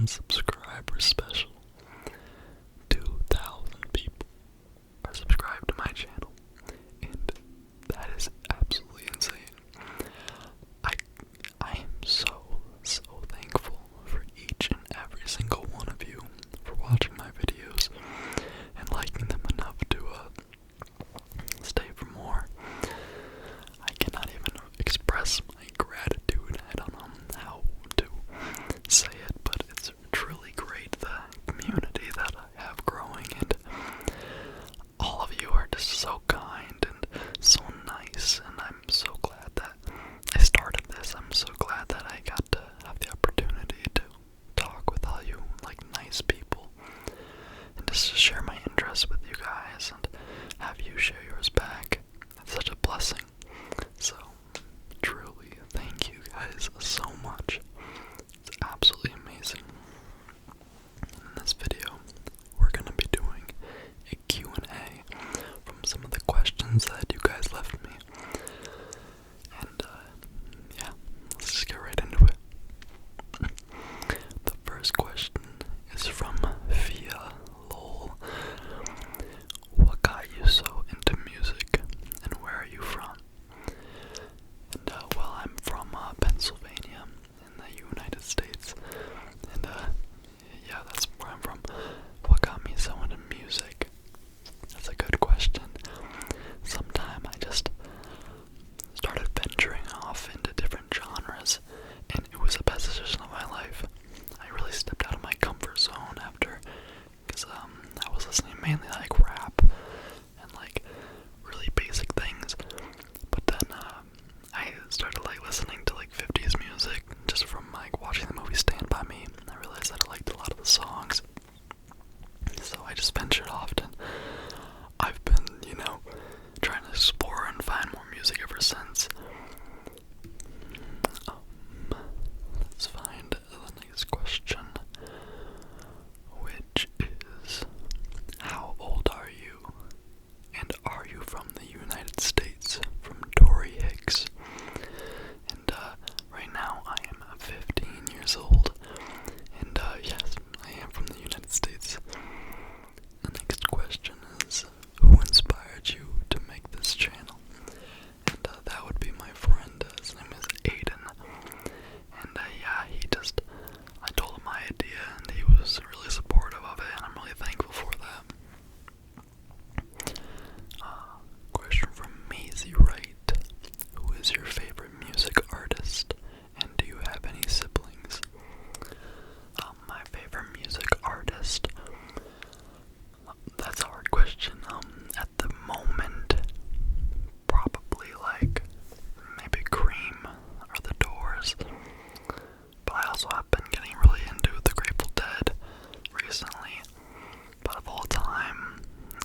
2,000 subscriber special. 2,000 people are subscribed to my channel, and that is absolutely insane. I am so thankful for each and every single one of you for watching my videos and liking them enough to stay for more. I cannot even express my gratitude. I don't know how to say it, but it's truly great, the community that I have growing, and all of you are just so kind and so nice, and I'm so glad that I started this. I'm so glad that I got to have the opportunity to talk with all you, like, nice people, and just to share my interests with you guys, and have you share yours back. It's such a blessing. So, truly, thank you guys so much. It's absolutely amazing. In this video, we're going to be doing a Q&A from some of the questions that you guys left me. And, yeah, let's just get right into it. The first question is from Fia Lol. What got you so into music, and where are you from? And, well, I'm from Pennsylvania in the United States, and, yeah, that's where I'm from. What got me so into music? That's a good question. Sometime I just started venturing off into different genres, and it was the best decision of my life. I really stepped out of my comfort zone after, because I was listening mainly like rap and like really basic things, but then I started like listening to like 50s music just from like watching the movie Stand By Me. I realized that I liked a lot of the songs, so I just ventured off, and I've been, trying to explore and find more music ever since. Let's find the next question, which is, how old are you? And are you from the United States? From Dory Hicks. And right now I am 15 years old. And yes, I am from the United States. The next question is, who inspired you to make this channel? And that would be my friend. His name is Aiden. And yeah, I told him my idea, and he was really supportive of it, and I'm really thankful for that. Question from Maisie Wright. Who is your favorite music artist, and do you have any siblings? My favorite music artist? That's a hard question. At the moment, probably like maybe Cream or The Doors. But I also have been getting really into the Grateful Dead recently. But of all time,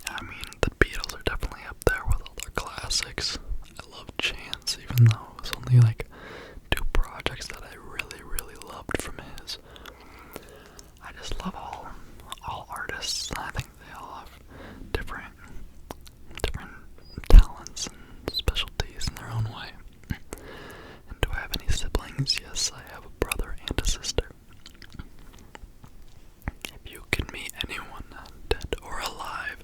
I mean, the Beatles are definitely up there with all their classics. I love Chance, even though it was only like 2 projects that I really loved from his. I just love all artists. I think they all have different talents and specialties in their own way. And do I have any siblings? Yes, I have a brother and a sister. If you could meet anyone, dead or alive,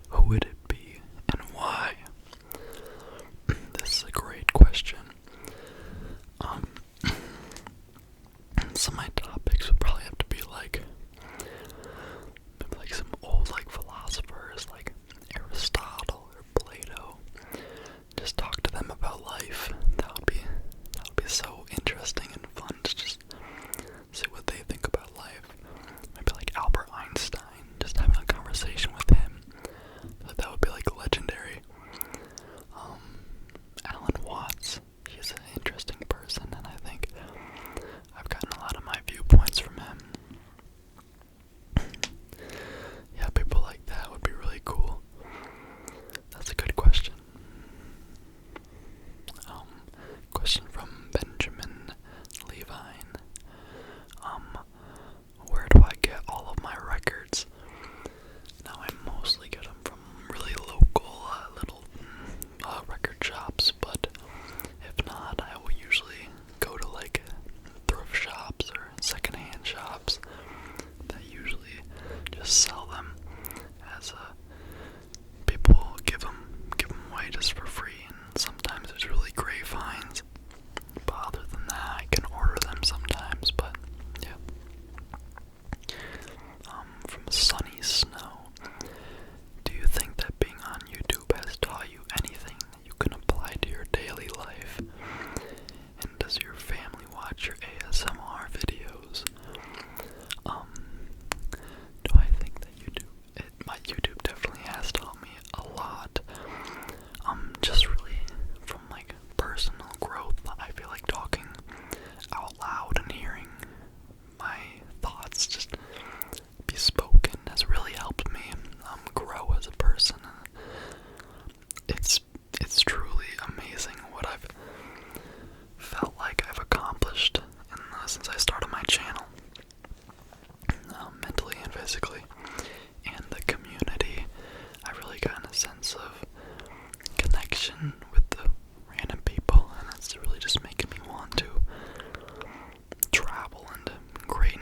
who would it be and why? This is a great question. Some of my topics would probably have to be like some old like philosophers like Aristotle or Plato. Just talk to them about life. That would be so interesting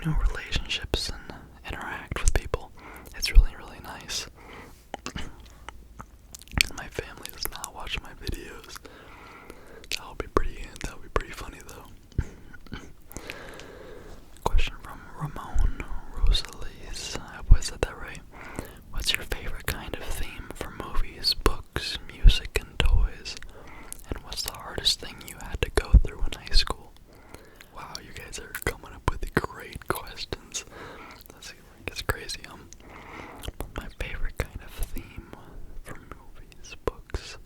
new relationships and interact with people. It's really, really nice. My family does not watch my videos. That would be pretty funny though. Question from Ramon Rosales. I hope I said that right. What's your favorite kind of theme for movies, books, music, and toys? And what's the hardest thing you had to go through in high school? Wow, you guys are coming up with great questions. It's crazy. My favorite kind of theme for movies, books.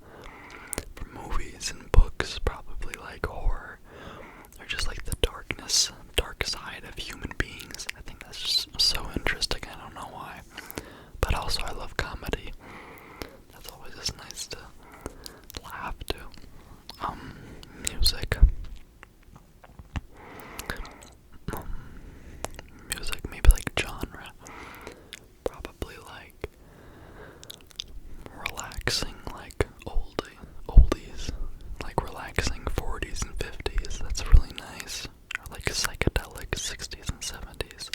For movies and books, probably like horror, or just like the dark side of human beings. I think that's just so interesting. I don't know why. But also I love comedy. That's always just nice to laugh to. Music. Music, maybe like genre. Probably like relaxing, like oldies. Like relaxing 40s and 50s. That's really nice. Or like psychedelic 60s and 70s.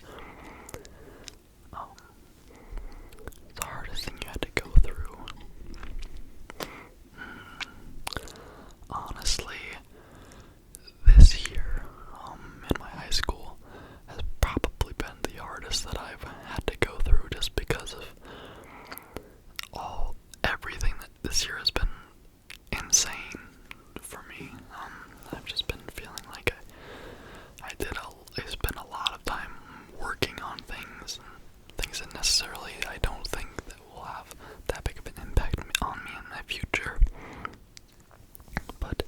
The hardest thing you had to go through. Honestly, this year, in my high school, has probably been the hardest that I've had to go through, just because of everything that this year has been insane for me. I've just been feeling like I spent a lot of time working on things that necessarily I don't think that will have that big of an impact on me in my future. But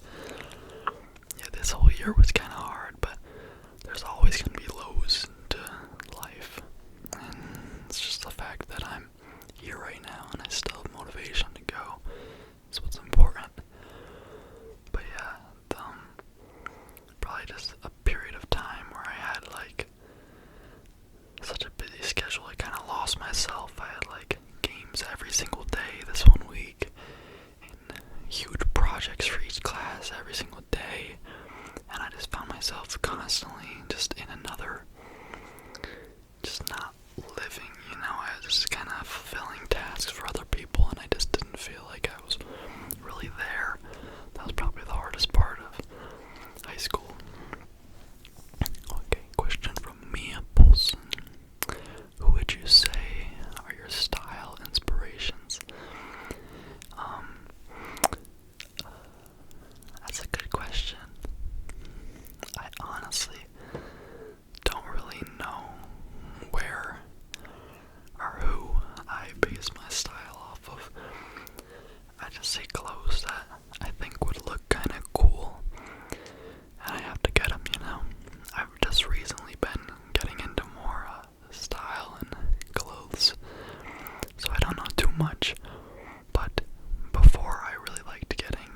yeah, this whole year was kind of hard, but there's always going to be lows to life, and it's just the fact that I'm here right now and I still have motivation to go. It's what's important. But yeah, probably just a period of time where I had like such a busy schedule, I kind of lost myself. I had like games every single day this one week, and huge projects for each class every single day, and I just found myself constantly just in another, just not living, I was just kind of fulfilling tasks for other people, and I just didn't feel like I was really there. That was probably the hardest part of high school. Okay, question from Mia Polson. Who would you say are your style inspirations? That's a good question. I honestly don't really know where or who I base my style off of. I just see clothes that I think would look kind of cool, and I have to get them, I've just recently been getting into more style and clothes, so I don't know too much, but before I really liked getting,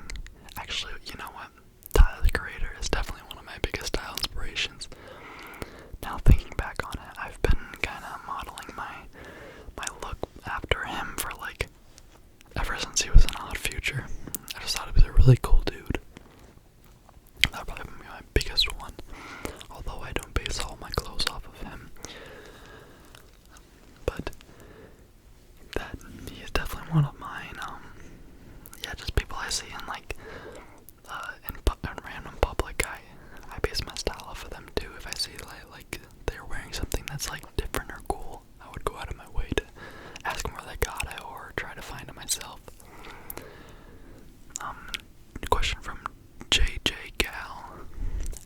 actually, you know what, Tyler the Creator is definitely one of my biggest style inspirations. Now thinking back on it, I've been kind of modeling my look after him for like ever since he was in Odd Future. I just thought he was a really cool dude. That would probably be my biggest one, although I don't base all my clothes off of him. But that he is definitely one of mine. Yeah, just people I see in like in random public. I base my style off of them too. If I see like they're wearing something that's like different or cool, I would go out of my way to ask them where they got it or try to find it myself. Question from JJ Gal.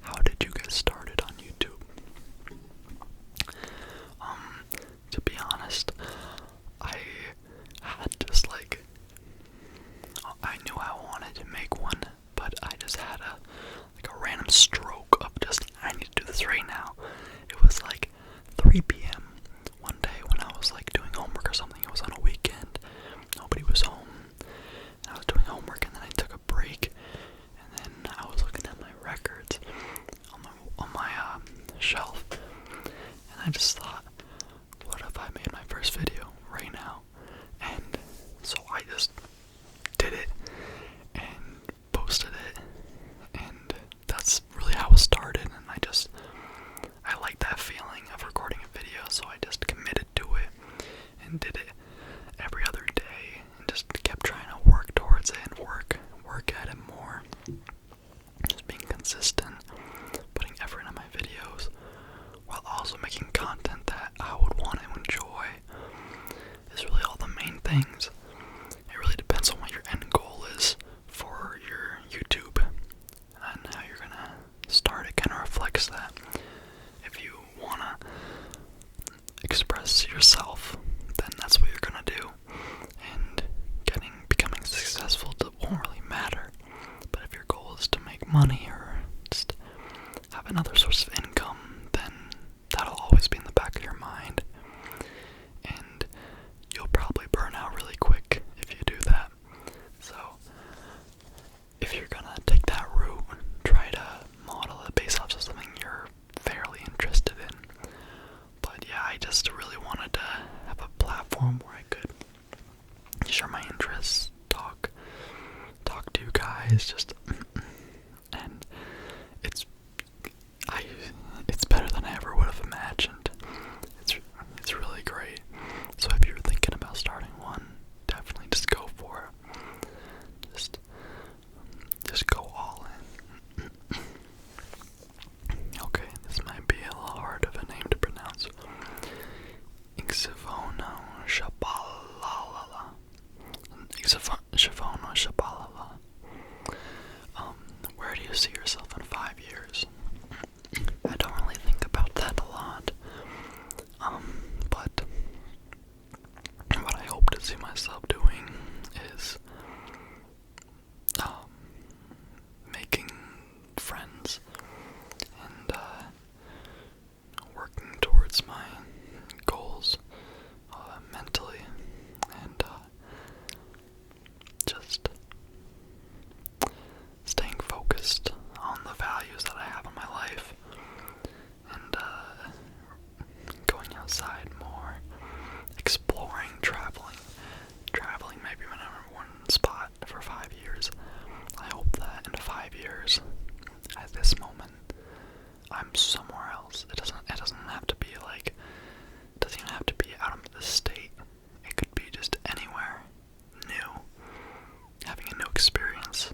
How did you get started on YouTube? To be honest, I had just like, I knew I wanted to make one, but I just had a random stroke of just, I need to do this right now. It was like 3 p.m. one day when I was like doing homework or something. It was on a weekend. Nobody was home. I was doing homework, and then I took a break, and then I was looking at my records on my shelf, and I just thought, what if I made my first video right now? And so I just did it and posted it, and that's really how it started. And I like that feeling of fix that. If you wanna express yourself, then that's what you're gonna do. And becoming successful won't really matter. But if your goal is to make money or just have another source of income, then that'll always be in the back of your mind. And you'll probably burn out really quick if you do that. So, if you're gonna take that route, try to model it based off of something you're fairly interested in. But yeah, I just really wanted to have a platform where I could share my interests, talk to you guys, just and it's better than I ever would have imagined. It's really great. So if you're thinking about starting one, definitely just go for it. Just go all in. Okay, this might be a little hard of a name to pronounce. Ixavono Shabalala. Ixavono Shabalala. Where do you see yourself in 5 years? I don't really think about that a lot. But what I hope to see myself doing is making friends and working towards my goals mentally, and just staying focused on the values that I have in my life, and going outside more, exploring, traveling maybe when I'm in one spot for 5 years. I hope that in 5 years, at this moment, I'm somewhere else. It doesn't have to be like, it doesn't even have to be out of the state. It could be just anywhere new, having a new experience.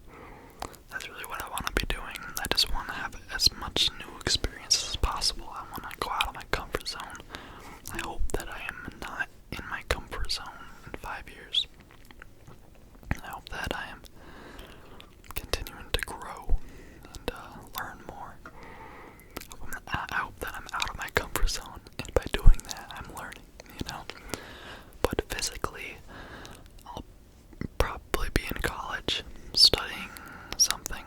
That's really what I want to be doing. I just want to have as much new experience as possible. I want to go out of my comfort zone. I hope that I am not in my comfort zone in 5 years. I hope that I am continuing to grow and learn more. I hope that I'm out of my comfort zone, and by doing that, I'm learning, But physically, I'll probably be in college, studying something.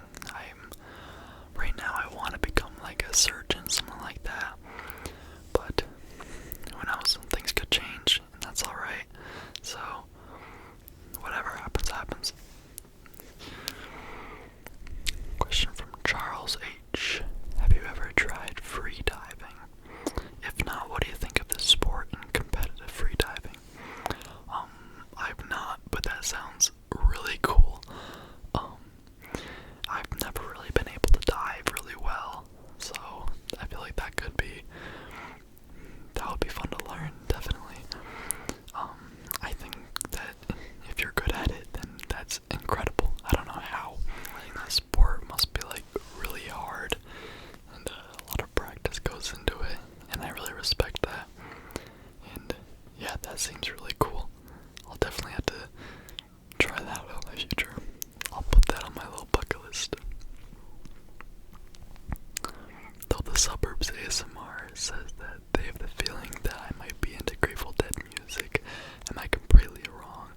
Right now I want to become like a surgeon, something like that. But who knows, things could change, and that's alright. So, whatever happens, happens. Question from Charles H. Have you ever tried free diving? If not, what do you think of this sport and competitive free diving? I've not, but that sounds really cool. I've never really been able to dive really well, so I feel like that would be fun to learn, definitely. I think that if you're good at it, then that's incredible. I don't know how. I think that sport must be like really hard, and a lot of practice goes into it, and I really respect that. And yeah, that seems really cool. I'll definitely have to try that out in the future. I'll put that on my little bucket list. Though the Suburbs ASMR says that they have the feeling that I might be into Grateful Dead music, am I completely wrong?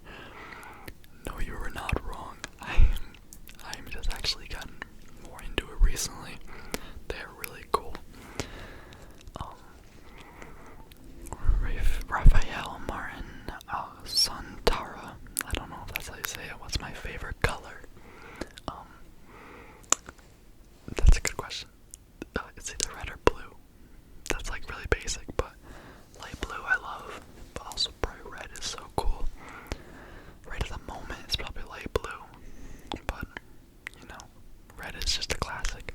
No, you are not wrong. I'm just actually gotten more into it recently. They're really cool. Raphael Martin Santara. I don't know if that's how you say it. What's my favorite color? That's a good question. It's either red or blue. That's like really basic, but light blue I love, but also bright red is so cool. Right at the moment it's probably light blue, but red is just a classic.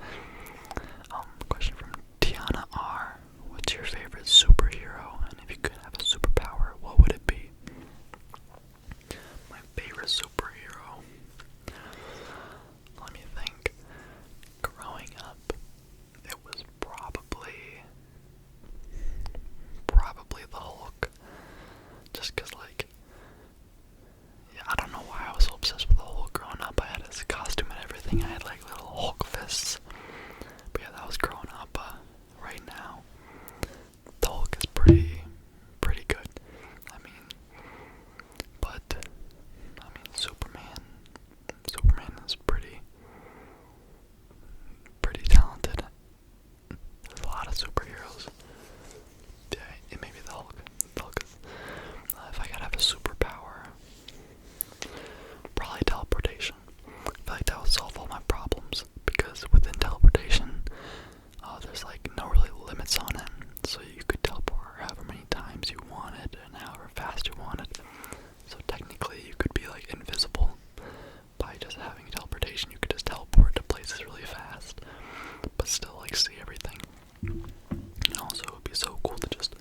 And also, it would be so cool to just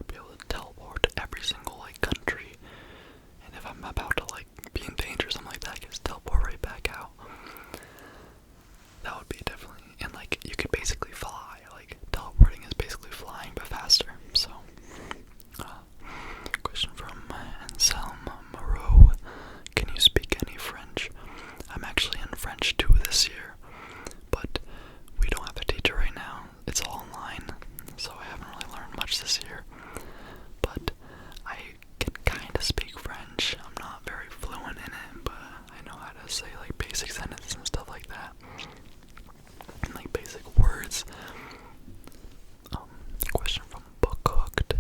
be able to teleport to every single, like, country. And if I'm about to, like, be in danger or something like that, I can just teleport right back out. That would be definitely, and, like, you could basically fly. Like, teleporting is basically flying, but faster. So, question from Anselm Moreau. Can you speak any French? I'm actually in French 2 this year, but we don't have a teacher right now. It's all online, so I haven't really learned much this year. But I can kind of speak French. I'm not very fluent in it, but I know how to say, like, basic sentences and stuff like that. And, like, basic words. Question from Book Hooked.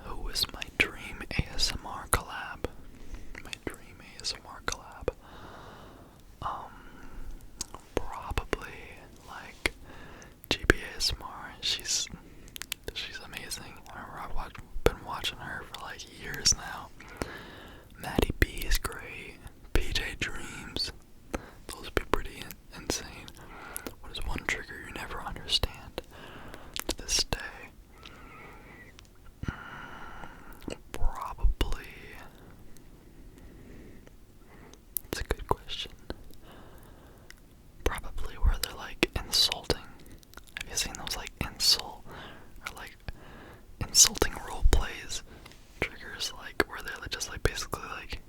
Who is my dream ASMR collab? My dream ASMR collab. Probably, like, GBASMR. She's amazing. I've been watching her for, like, years now. Maddie B is great. PJ Dreams. Those would be pretty insane. What is one trigger you never understand to this day? Probably. It's a good question. Probably where they're, like, insulting. Have you seen those, like, insulting role plays? Triggers, like, where they're just, like, basically, like,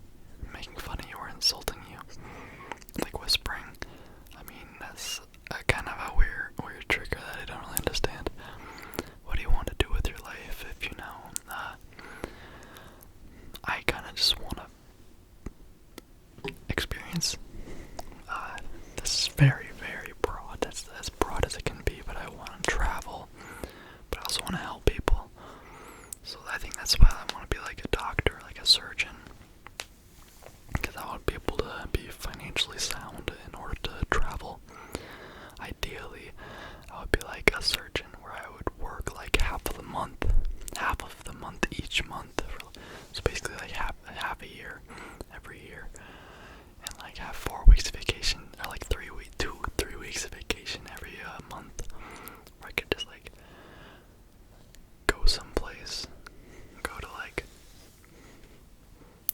making fun of you or insulting you. Like whispering. I mean, that's kind of a weird trigger that I don't really understand. What do you want to do with your life if you know? I kind of just want to experience. This is very, very broad. That's as broad as it can be, but I want to travel. But I also want to help people. So I think that's why I want to be like a doctor, like a surgeon. Because I want to be able to be financially sound in order to travel. Ideally, I would be like a surgeon where I would work like half of the month each month. So basically like half a year, every year. And like have 4 weeks vacation, or like 3 weeks of vacation every month. Where I could just like go someplace, go to like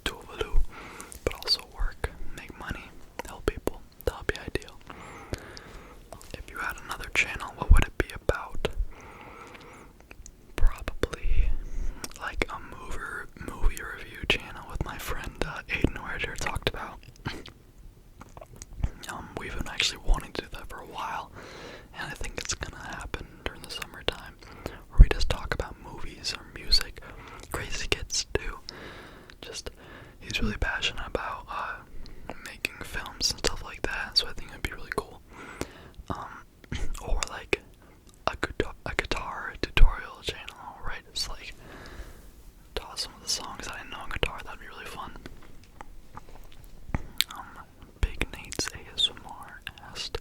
Tuvalu, but also work, make money, help people. That would be ideal. If you had another channel, what would it be about? Probably like a movie review channel with my friend Aiden, who I just talked about. We've been actually wanting to do that for a while, and I think it's gonna happen during the summertime, where we just talk about movies or music. Crazy Kids too. Just, he's really passionate about making films and stuff like that, so I think it'd be really cool. Or like a guitar tutorial channel, right? It's like taught some of the songs I didn't know on guitar. That'd be really fun. Big Nate's ASMR asked,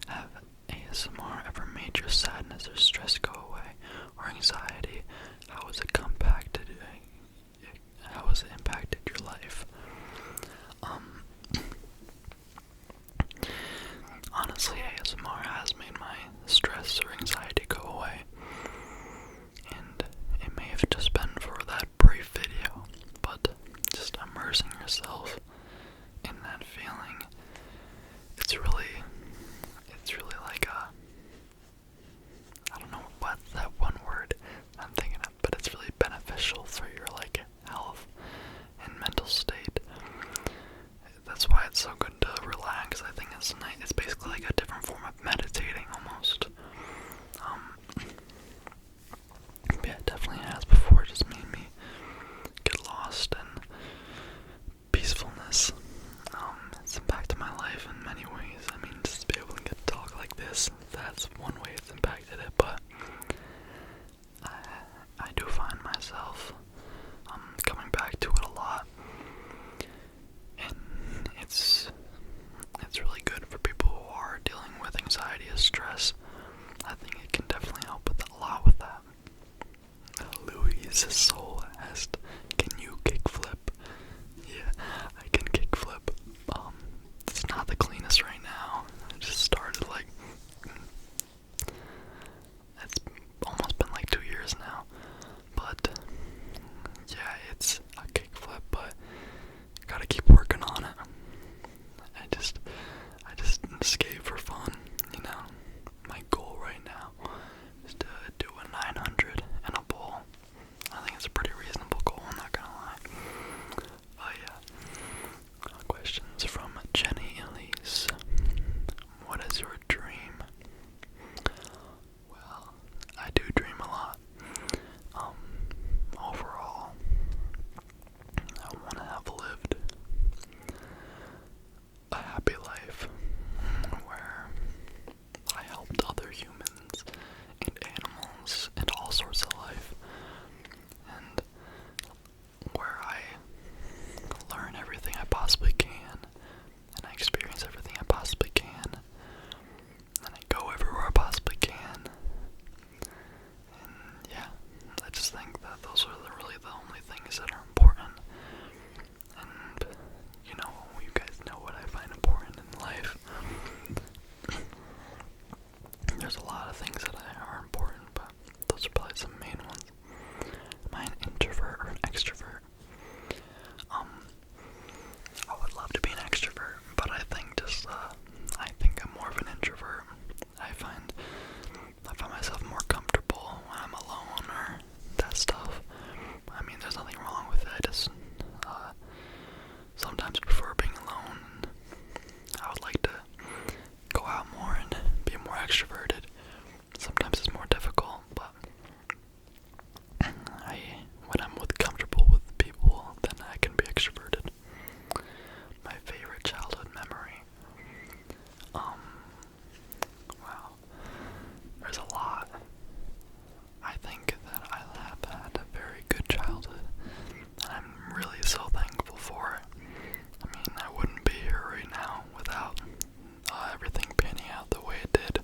have ASMR ever made your sadness or stress go away, or anxiety? How has it impacted your life? Honestly, ASMR has made my stress or anxiety go away, and it may have just been for that brief video, but just immersing yourself in that feeling, it's really like I don't know what's that one word I'm thinking of, but it's really beneficial for your like health and mental state. That's why it's so good to relax. I think it's nice. It's basically like a different form of meditating almost. Yeah, it definitely has before. It just made me get lost in peacefulness. It's impacted my life in many ways. I mean, just to be able to get to talk like this, that's one way it's impacted it, but I do find myself coming back to it a lot. And it's really good for people who are dealing with anxiety and stress. I think it can definitely help with a lot with that. Louise Soul asked, can you kickflip? Yeah, I can kickflip. It's not the cleanest right now. I just started like there's a lot of things that are important, but those are probably some main ones. Am I an introvert or an extrovert? I would love to be an extrovert, but I think I'm more of an introvert. I find myself more comfortable when I'm alone or that stuff. I mean, there's nothing wrong with it. I just sometimes prefer being alone. I would like to go out more and be more extroverted. Sometimes it's more difficult, but when I'm comfortable with people, then I can be extroverted. My favorite childhood memory. Wow. There's a lot. I think that I have had a very good childhood, and I'm really so thankful for it. I mean, I wouldn't be here right now without everything panning out the way it did.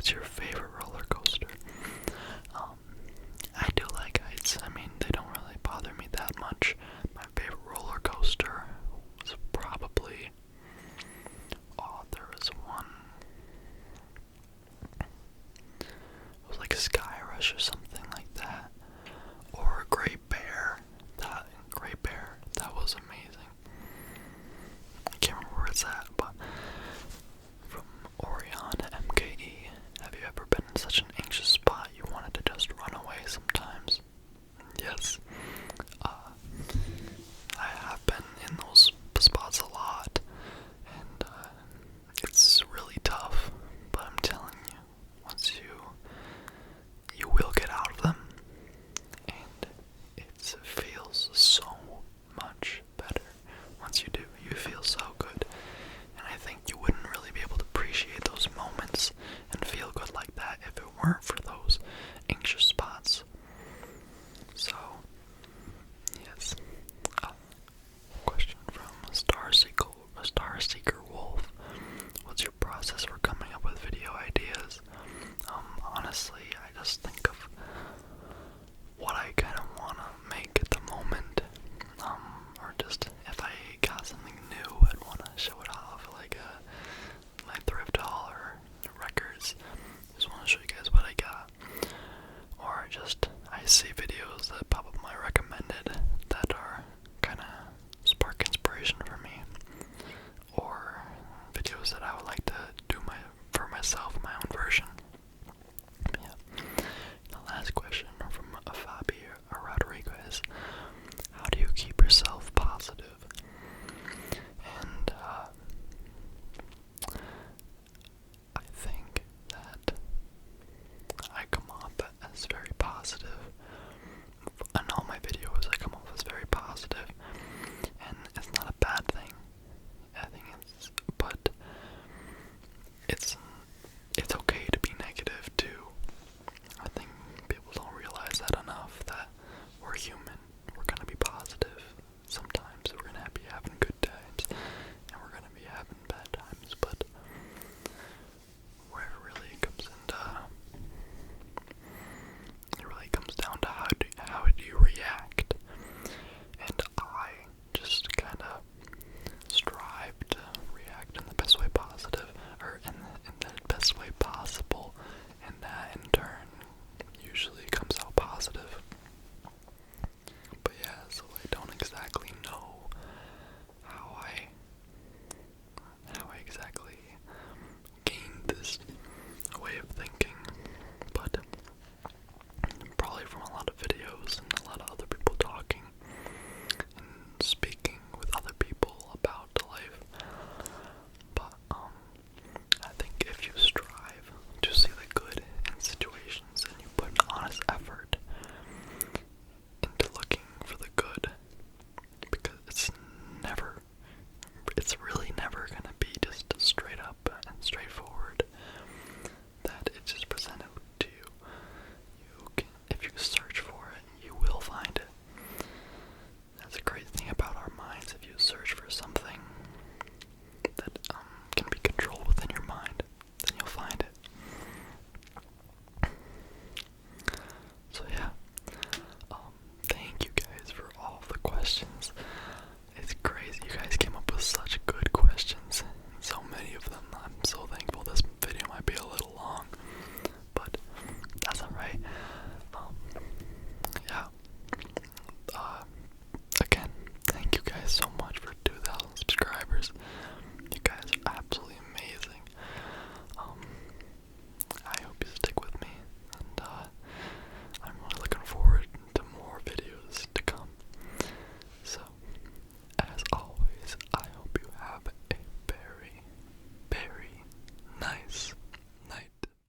what's your favorite roller coaster? I do like heights. I mean, they don't really bother me that much. My favorite roller coaster was probably, there was one, it was like a Sky Rush or something like that, or a Great Bear. That was amazing. I can't remember where it's at, but from Orion to MKE, have you ever been in such an anxious spot you wanted to just run away sometimes? Yes. I have been in those spots a lot, and it's really tough, but I'm telling you, once you will get out of them, and it feels so much better. Once you do, you feel so good, and I think you wouldn't really be able to appreciate those moments and feel good like that if it weren't for those anxious spots. So, yes. Question from Starseeker Wolf. What's your process for coming up with video ideas? Honestly, I just think of what I kind of want to make at the moment. Or just if I got something new, I'd want to show it off, like my thrift haul or records. Just want to show you guys what I got. Or just, I see videos that pop up my recommended that are kind of spark inspiration for me, or videos that I would like to do for myself, my own version. Yeah. The last question from Fabio Rodriguez: how do you keep yourself positive? And I think that I come off as very positive. In all my videos, I come off as very positive, and it's not a bad thing. I think it's okay to be negative too. I think people don't realize that enough, that we're human. We're gonna be positive. Sometimes we're gonna be having good times, and we're gonna be having bad times, but where it really comes down to how do you react. And I just kind of strive to react in the best way positive, or in the best way possible, and that in turn usually comes out positive. But yeah, so I don't exactly know how I exactly gained this way of thinking, but probably from a lot of videos and a lot of other people talking and speaking with other people about life. But I think if you strive to see the good in situations and you put an honest effort into looking for the good, because it's really